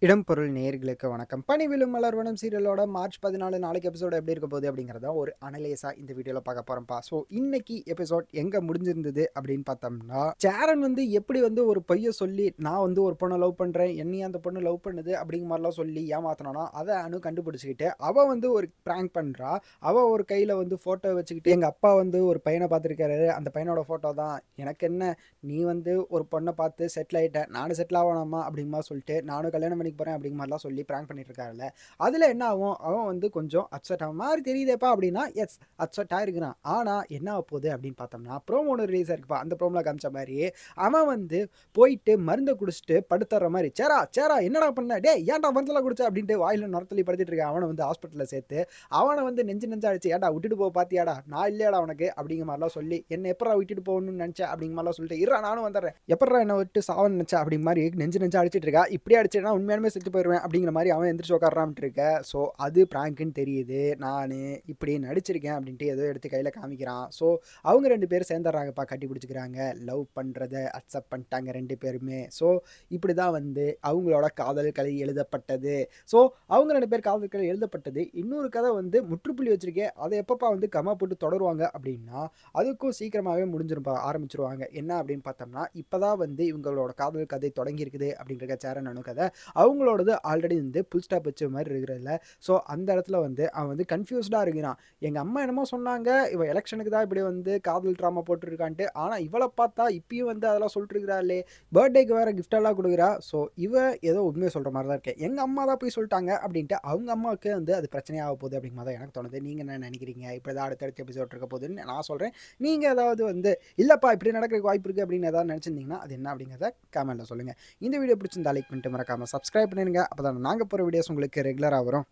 இடம் பொருள் நேயர்களுக்கு வணக்கம். பணிவிலும் மலர்வனம் சீரியலோட மார்ச் 14 நாளைக்கு எபிசோடு எப்படி இருக்க போகுது அப்படிங்கிறத ஒரு அனலைஸா இந்த வீடியோல பார்க்க போறோம்ப்பா. ஸோ இன்னைக்கு எபிசோட் எங்க முடிஞ்சிருந்தது அப்படின்னு பார்த்தோம்னா, சேரன் எப்படி ஒரு பொய்ய சொல்லி நான் ஒரு பொண்ணை லவ் பண்றேன், என்னையும் அந்த பொண்ணு லவ் பண்ணுது அப்படிங்கிற மாதிரிலாம் சொல்லி ஏமாத்தனா அதை அனு கண்டுபிடிச்சிக்கிட்டு அவ ஒரு பிராங்க் பண்றா. அவ ஒரு கையில போட்டோ வச்சுக்கிட்டு எங்க அப்பா ஒரு பையனை பார்த்துருக்காரு, அந்த பையனோட போட்டோ தான், எனக்கு என்ன நீ ஒரு பொண்ணை பார்த்து செட்டில் ஆயிட்ட, நானும் செட்டில் ஆகணுமா அப்படிங்கிற சொல்லிட்டு நானும் கல்யாணம் பண்ணிக்க போறேன் அப்படிங்கிற மாதிரிலாம் சொல்லி பிராங்க் பண்ணிட்டு இருக்காருல்ல. அதுல என்ன ஆகும், அவன் கொஞ்சம் அப்செட் ஆகும் மாதிரி தெரியுதேப்பா அப்படின்னா, எஸ் அப்செட் ஆயிருக்கிறான். ஆனா என்ன ஆக போகுது அப்படின்னு பார்த்தோம்னா, ப்ரோமோ ஒன்று ரிலீஸ் ஆயிருக்குப்பா. அந்த ப்ரோமோல காமிச்ச மாதிரி அவன் போயிட்டு மருந்தை குடிச்சிட்டு படுத்துற மாதிரி, சேரா சேரா என்னடா பண்ண, டே ஏன்டா மருந்தெல்லாம் குடிச்சா அப்படின்ட்டு வாயில நுரத்தலி படுத்திட்டு இருக்கான். அவனை ஹாஸ்பிட்டலில் சேர்த்து அவனை நெஞ்சா அடிச்சு, ஏன்டா விட்டுட்டு போக பாத்தியாடா, நான் இல்லையாடா உனக்கு அப்படிங்கிற மாதிரிலாம் சொல்லி, என்ன எப்படா விட்டுட்டு போகணும்னு நினைச்சேன் அப்படிங்கிற மாதிரிலாம் சொல்லிட்டு, இருடா நானும் வந்துடுறேன், எப்படா என்ன விட்டு சாவன் நினைச்சா அப்படிங்கிற மாதிரி நெஞ்சா அடிச்சிட்டு இருக்கா. இப்படி அடிச்சேன்னா உண்மையாலுமே செத்து போயிடுவேன் அப்படிங்கிற மாதிரி அவன் எந்திரிச்சு உட்காரான்ட்டு இருக்க. ஸோ அது பிராங்க்னு தெரியுது, நான் இப்படி நடிச்சிருக்கேன் அப்படின்ட்டு ஏதோ எடுத்து கையில் காமிக்கிறான். ஸோ அவங்க ரெண்டு பேரும் சேர்ந்துடுறாங்கப்பா, கட்டி பிடிச்சிக்கிறாங்க, லவ் பண்ணுறதை அக்செப்ட் பண்ணிட்டாங்க ரெண்டு பேருமே. ஸோ இப்படி தான் அவங்களோட காதல் கதை எழுதப்பட்டது. ஸோ அவங்க ரெண்டு பேர் காதல் கதை எழுதப்பட்டது. இன்னொரு கதை முற்றுப்புள்ளி வச்சிருக்கேன், அதை எப்பப்பா கமா போட்டு தொடருவாங்க அப்படின்னா, அதுக்கும் சீக்கிரமாகவே முடிஞ்சிருப்பா, ஆரம்பிச்சிருவாங்க. என்ன அப்படின்னு பார்த்தோம்னா, இப்போதான் இவங்களோட காதல் கதை தொடங்கி இருக்குது அப்படின்ற சேரன் அனு கதை. அவங்களோடது ஆல்ரெடி புல் ஸ்டாப் வச்ச மாதிரி இருக்கிறதுல. ஸோ அந்த இடத்துல அவன் கன்ஃபியூஸ்டாக இருக்கிறான். எங்கள் அம்மா என்னமோ சொன்னாங்க, இவன் எலெக்ஷனுக்கு தான் இப்படி காதல் ட்ராமா போட்டுருக்கான்ட்டு, ஆனால் இவளை பார்த்தா இப்பயும் அதெல்லாம் சொல்லிட்டு இருக்கிறாளே, பர்த்டேக்கு வேறு கிஃப்டெல்லாம் கொடுக்குறா. ஸோ ஏதோ உண்மையை சொல்கிற மாதிரி தான் இருக்கேன், எங்கள் அம்மா தான் போய் சொல்லிட்டாங்க அப்படின்ட்டு அவங்க அம்மாவுக்கு அது பிரச்சனையாக போகுது அப்படிங்கிற மாதிரி தான் எனக்கு தோணுது. நீங்கள் என்ன நினைக்கிறீங்க? இப்படி தான் அடுத்தடுத்த எபிசோட் இருக்க போகுதுன்னு நான் சொல்கிறேன். நீங்கள் ஏதாவது இல்லைப்பா இப்படி நடக்கிறதுக்கு வாய்ப்பு இருக்குது அப்படின்னு ஏதாவது நினச்சிருந்தீங்கன்னா அது என்ன அப்படிங்கிறத கமெண்ட்டில் சொல்லுங்கள். இந்த வீடியோ பிடிச்சிருந்தா லைக் பண்ணிட்டு மறக்காமல் சப்ஸ்கிரைப் பண்ணிடுங்க. அப்போ தான் நாங்கள் போகிற வீடியோஸ் உங்களுக்கு ரெகுலராக வரும்.